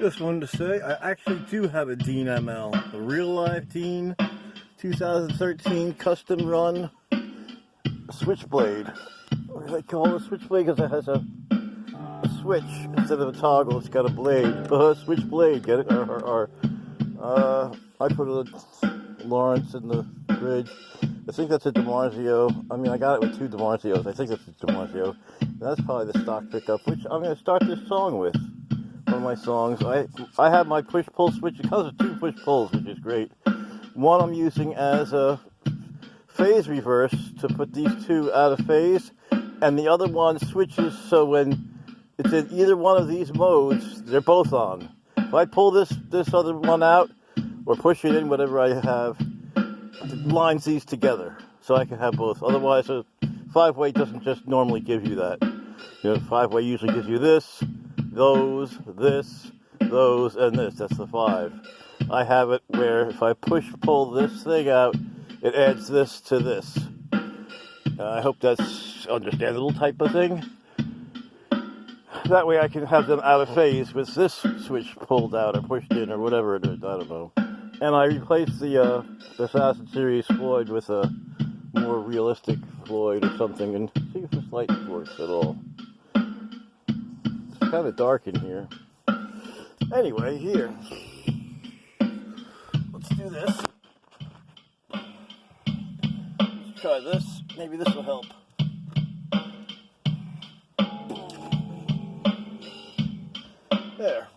Just wanted to say, I actually do have a Dean ML, a real life Dean 2013 Custom Run Switchblade. What do they call it? A switchblade because it has a switch instead of a toggle. It's got a blade. Switchblade, get it? I put a Lawrence in the bridge. I think that's a DiMarzio. I mean, I got it with two DiMarzios. I think that's a DiMarzio. That's probably the stock pickup, which I'm going to start this song with. One of my songs. I have my push-pull switch. It comes with two push-pulls, which is great. One I'm using as a phase reverse to put these two out of phase, and the other one switches so when it's in either one of these modes, they're both on. If I pull this other one out, or push it in, whatever I have, it lines these together, so I can have both. Otherwise, a 5-way doesn't just normally give you that. You know, 5-way usually gives you this, those, this, those, and this. That's the 5. I have it where if I pull this thing out, it adds this to this. I hope that's understandable type of thing. That way I can have them out of phase with this switch pulled out or pushed in or whatever it is. I don't know. And I replaced the Assassin Series Floyd with a more realistic Floyd or something, and see if this light works at all. It's kind of dark in here. Anyway, here. Let's do this. Let's try this. Maybe this will help. There.